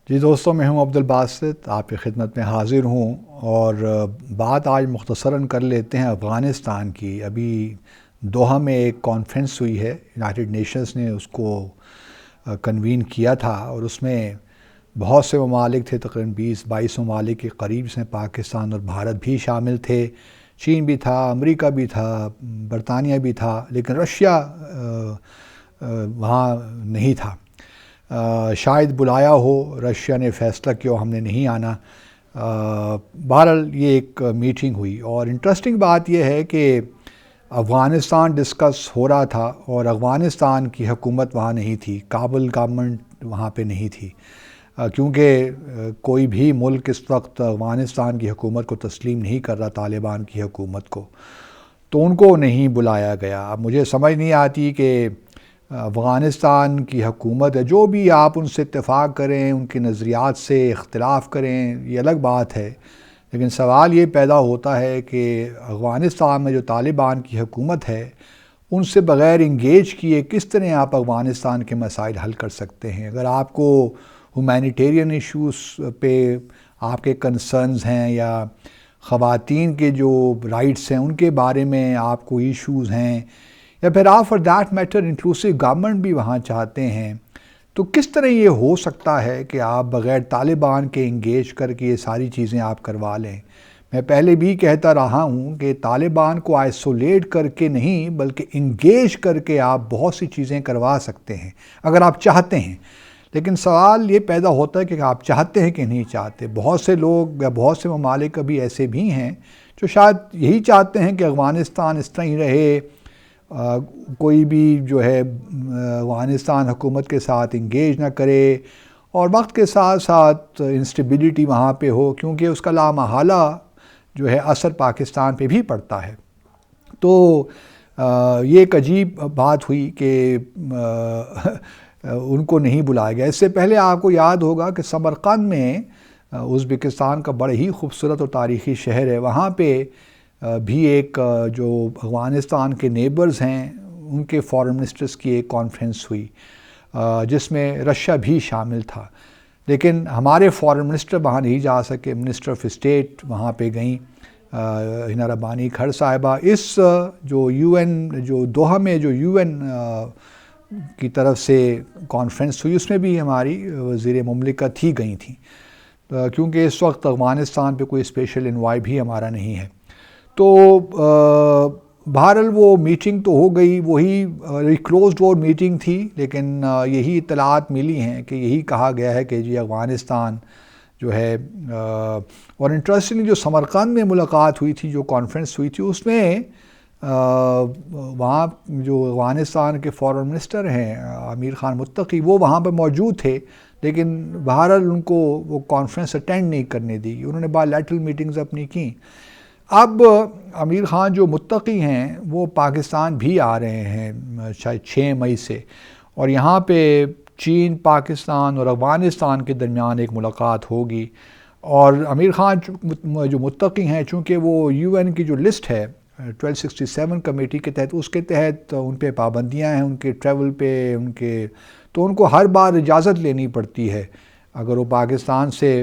جی دوستوں، میں ہوں عبدالباسط، آپ کی خدمت میں حاضر ہوں اور بات آج مختصراً کر لیتے ہیں افغانستان کی۔ ابھی دوحہ میں ایک کانفرنس ہوئی ہے، یونائٹڈ نیشنز نے اس کو کنوین کیا تھا، اور اس میں بہت سے ممالک تھے، تقریباً 20-22 ممالک کے قریب، جس میں پاکستان اور بھارت بھی شامل تھے، چین بھی تھا، امریکہ بھی تھا، برطانیہ بھی تھا، لیکن رشیا وہاں نہیں تھا۔ شاید بلایا ہو، رشیا نے فیصلہ کیا ہم نے نہیں آنا۔ بہرحال یہ ایک میٹنگ ہوئی، اور انٹرسٹنگ بات یہ ہے کہ افغانستان ڈسکس ہو رہا تھا اور افغانستان کی حکومت وہاں نہیں تھی، کابل گورنمنٹ وہاں پہ نہیں تھی، کیونکہ کوئی بھی ملک اس وقت افغانستان کی حکومت کو تسلیم نہیں کر رہا، طالبان کی حکومت کو، تو ان کو نہیں بلایا گیا۔ اب مجھے سمجھ نہیں آتی کہ افغانستان کی حکومت ہے، جو بھی آپ ان سے اتفاق کریں، ان کے نظریات سے اختلاف کریں، یہ الگ بات ہے، لیکن سوال یہ پیدا ہوتا ہے کہ افغانستان میں جو طالبان کی حکومت ہے، ان سے بغیر انگیج کیے کس طرح آپ افغانستان کے مسائل حل کر سکتے ہیں؟ اگر آپ کو ہیومینیٹیرین ایشوز پہ آپ کے کنسرنز ہیں، یا خواتین کے جو رائٹس ہیں ان کے بارے میں آپ کو ایشوز ہیں، یا پھر آپ for that matter inclusive government بھی وہاں چاہتے ہیں، تو کس طرح یہ ہو سکتا ہے کہ آپ بغیر طالبان کے انگیج کر کے یہ ساری چیزیں آپ کروا لیں؟ میں پہلے بھی کہتا رہا ہوں کہ طالبان کو آئسولیٹ کر کے نہیں، بلکہ انگیج کر کے آپ بہت سی چیزیں کروا سکتے ہیں اگر آپ چاہتے ہیں، لیکن سوال یہ پیدا ہوتا ہے کہ آپ چاہتے ہیں کہ نہیں چاہتے۔ بہت سے لوگ یا بہت سے ممالک ابھی ایسے بھی ہیں جو شاید یہی چاہتے ہیں کہ افغانستان اس طرح ہی رہے، کوئی بھی جو ہے افغانستان حکومت کے ساتھ انگیج نہ کرے، اور وقت کے ساتھ ساتھ انسٹیبلٹی وہاں پہ ہو، کیونکہ اس کا لامحالہ جو ہے اثر پاکستان پہ بھی پڑتا ہے۔ تو یہ ایک عجیب بات ہوئی کہ ان کو نہیں بلایا گیا۔ اس سے پہلے آپ کو یاد ہوگا کہ سمرقند میں، ازبکستان کا بڑے ہی خوبصورت اور تاریخی شہر ہے، وہاں پہ بھی ایک جو افغانستان کے نیبرز ہیں ان کے فارن منسٹرز کی ایک کانفرنس ہوئی، جس میں رشیا بھی شامل تھا، لیکن ہمارے فارن منسٹر وہاں نہیں جا سکے۔ منسٹر آف اسٹیٹ وہاں پہ گئیں، ہنا ربانی کھڑ صاحبہ۔ اس جو یو این، جو دوحہ میں جو یو این کی طرف سے کانفرنس ہوئی، اس میں بھی ہماری وزیر مملکت ہی گئی تھیں، کیونکہ اس وقت افغانستان پہ کوئی اسپیشل انوائے بھی ہمارا نہیں ہے۔ تو بہرحال وہ میٹنگ تو ہو گئی، وہی کلوز ڈور میٹنگ تھی، لیکن یہی اطلاعات ملی ہیں کہ یہی کہا گیا ہے کہ جی افغانستان جو ہے، اور انٹرسٹنگلی جو سمرقند میں ملاقات ہوئی تھی، جو کانفرنس ہوئی تھی، اس میں وہاں جو افغانستان کے فارن منسٹر ہیں امیر خان متقی، وہ وہاں پہ موجود تھے، لیکن بہرحال ان کو وہ کانفرنس اٹینڈ نہیں کرنے دی، انہوں نے بائیلیٹرل میٹنگز اپنی کیں۔ اب امیر خان جو متقی ہیں وہ پاکستان بھی آ رہے ہیں شاید 6 مئی سے، اور یہاں پہ چین، پاکستان اور افغانستان کے درمیان ایک ملاقات ہوگی، اور امیر خان جو متقی ہیں، چونکہ وہ یو این کی جو لسٹ ہے 1267 کمیٹی کے تحت، اس کے تحت ان پہ پابندیاں ہیں، ان کے ٹریول پہ، تو ان کو ہر بار اجازت لینی پڑتی ہے اگر وہ پاکستان سے،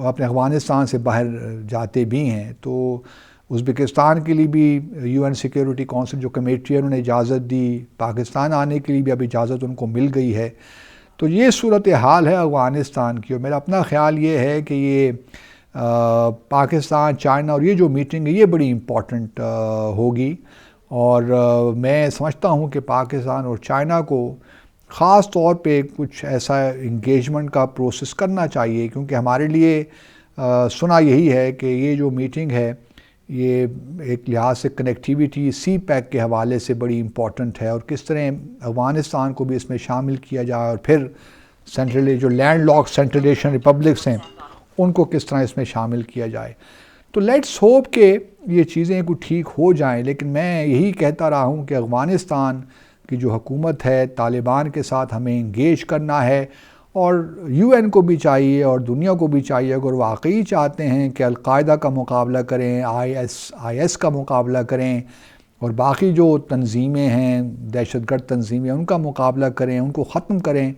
اپنے افغانستان سے باہر جاتے بھی ہیں۔ تو ازبکستان کے لیے بھی یو این سیکیورٹی کونسل جو کمیٹی ہے، انہوں نے اجازت دی، پاکستان آنے کے لیے بھی اب اجازت ان کو مل گئی ہے۔ تو یہ صورتحال ہے افغانستان کی، اور میرا اپنا خیال یہ ہے کہ یہ پاکستان، چائنا اور یہ جو میٹنگ ہے یہ بڑی امپورٹنٹ ہوگی، اور میں سمجھتا ہوں کہ پاکستان اور چائنا کو خاص طور پہ کچھ ایسا انگیجمنٹ کا پروسیس کرنا چاہیے، کیونکہ ہمارے لیے سنا یہی ہے کہ یہ جو میٹنگ ہے یہ ایک لحاظ سے کنیکٹیویٹی سی پیک کے حوالے سے بڑی امپورٹنٹ ہے، اور کس طرح افغانستان کو بھی اس میں شامل کیا جائے، اور پھر سینٹرل جو land lock Central Asian republics ہیں ان کو کس طرح اس میں شامل کیا جائے۔ تو لیٹس ہوپ کہ یہ چیزیں کچھ ٹھیک ہو جائیں، لیکن میں یہی کہتا رہا ہوں کہ افغانستان کی جو حکومت ہے، طالبان کے ساتھ ہمیں انگیج کرنا ہے، اور یو این کو بھی چاہیے اور دنیا کو بھی چاہیے، اگر واقعی چاہتے ہیں کہ القاعدہ کا مقابلہ کریں، آئی ایس کا مقابلہ کریں، اور باقی جو تنظیمیں ہیں، دہشت گرد تنظیمیں، ان کا مقابلہ کریں، ان کو ختم کریں،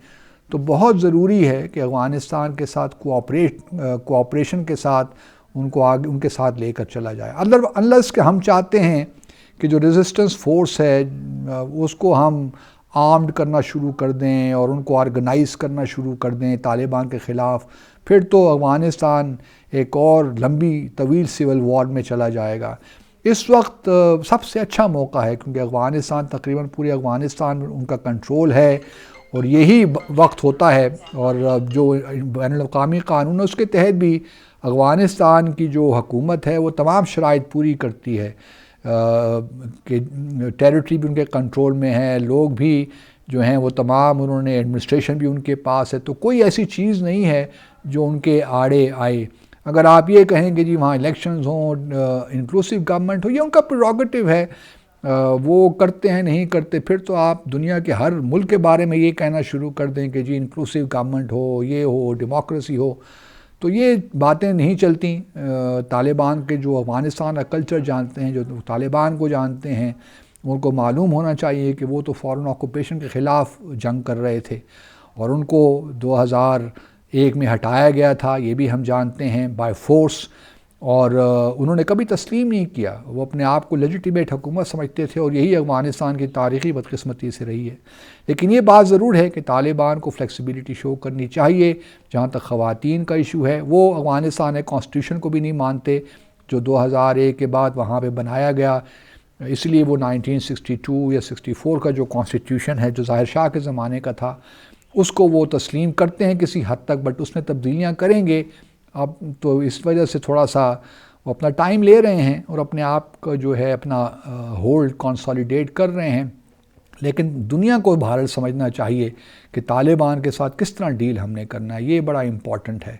تو بہت ضروری ہے کہ افغانستان کے ساتھ کوآپریشن کے ساتھ ان کو آگے ان کے ساتھ لے کر چلا جائے. انلیس کہ ہم چاہتے ہیں کہ جو ریزسٹنس فورس ہے اس کو ہم آرمڈ کرنا شروع کر دیں اور ان کو آرگنائز کرنا شروع کر دیں طالبان کے خلاف، پھر تو افغانستان ایک اور لمبی طویل سول وار میں چلا جائے گا. اس وقت سب سے اچھا موقع ہے کیونکہ افغانستان تقریباً پورے افغانستان میں ان کا کنٹرول ہے اور یہی وقت ہوتا ہے، اور جو بین الاقوامی قانون ہے اس کے تحت بھی افغانستان کی جو حکومت ہے وہ تمام شرائط پوری کرتی ہے کہ ٹیریٹری بھی ان کے کنٹرول میں ہے، لوگ بھی جو ہیں وہ تمام انہوں نے ایڈمنسٹریشن بھی ان کے پاس ہے، تو کوئی ایسی چیز نہیں ہے جو ان کے آڑے آئے. اگر آپ یہ کہیں کہ جی وہاں الیکشنز ہوں، انکلوسیو گورنمنٹ ہو، یہ ان کا پریروگیٹو ہے، وہ کرتے ہیں نہیں کرتے، پھر تو آپ دنیا کے ہر ملک کے بارے میں یہ کہنا شروع کر دیں کہ جی انکلوسیو گورنمنٹ ہو، یہ ہو، ڈیموکریسی ہو، تو یہ باتیں نہیں چلتی. طالبان کے جو افغانستان کا کلچر جانتے ہیں، جو طالبان کو جانتے ہیں، ان کو معلوم ہونا چاہیے کہ وہ تو فارن آکوپیشن کے خلاف جنگ کر رہے تھے اور ان کو 2001 میں ہٹایا گیا تھا، یہ بھی ہم جانتے ہیں بائی فورس، اور انہوں نے کبھی تسلیم نہیں کیا، وہ اپنے آپ کو لیجیٹیمیٹ حکومت سمجھتے تھے، اور یہی افغانستان کی تاریخی بدقسمتی سے رہی ہے. لیکن یہ بات ضرور ہے کہ طالبان کو فلیکسیبلٹی شو کرنی چاہیے. جہاں تک خواتین کا ایشو ہے، وہ افغانستان کے کانسٹیٹیوشن کو بھی نہیں مانتے جو 2001 کے بعد وہاں پہ بنایا گیا، اس لیے وہ 1962 یا 64 کا جو کانسٹیٹیوشن ہے جو ظاہر شاہ کے زمانے کا تھا اس کو وہ تسلیم کرتے ہیں کسی حد تک، بٹ اس میں تبدیلیاں کریں گے. اب تو اس وجہ سے تھوڑا سا وہ اپنا ٹائم لے رہے ہیں اور اپنے آپ کا جو ہے اپنا ہولڈ کنسالیڈیٹ کر رہے ہیں. لیکن دنیا کو بہرحال سمجھنا چاہیے کہ طالبان کے ساتھ کس طرح ڈیل ہم نے کرنا ہے، یہ بڑا امپورٹنٹ ہے.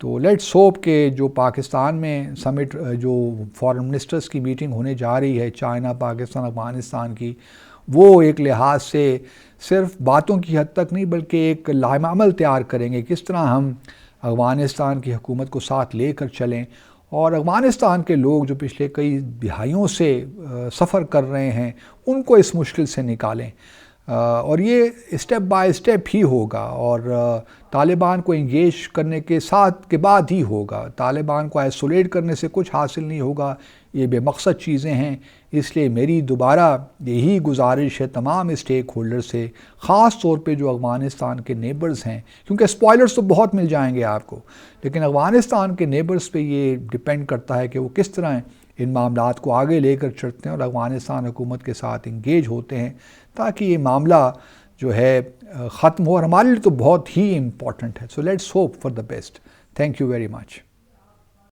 تو لیٹس ہوپ کہ جو پاکستان میں سمٹ، جو فارن منسٹرز کی میٹنگ ہونے جا رہی ہے چائنا، پاکستان، افغانستان کی، وہ ایک لحاظ سے صرف باتوں کی حد تک نہیں بلکہ ایک لائحہ عمل تیار کریں گے کس طرح ہم افغانستان کی حکومت کو ساتھ لے کر چلیں، اور افغانستان کے لوگ جو پچھلے کئی دہائیوں سے سفر کر رہے ہیں ان کو اس مشکل سے نکالیں. اور یہ اسٹیپ بائی اسٹیپ ہی ہوگا، اور طالبان کو انگیج کرنے کے بعد ہی ہوگا. طالبان کو آئسولیٹ کرنے سے کچھ حاصل نہیں ہوگا، یہ بے مقصد چیزیں ہیں. اس لیے میری دوبارہ یہی گزارش ہے تمام اسٹیک ہولڈر سے، خاص طور پہ جو افغانستان کے نیبرز ہیں، کیونکہ اسپوائلرز تو بہت مل جائیں گے آپ کو، لیکن افغانستان کے نیبرز پہ یہ ڈیپینڈ کرتا ہے کہ وہ کس طرح ان معاملات کو آگے لے کر چلتے ہیں اور افغانستان حکومت کے ساتھ انگیج ہوتے ہیں تاکہ یہ معاملہ جو ہے ختم ہو، اور ہمارے لیے تو بہت ہی امپورٹنٹ ہے. So let's hope for the best. Thank you very much.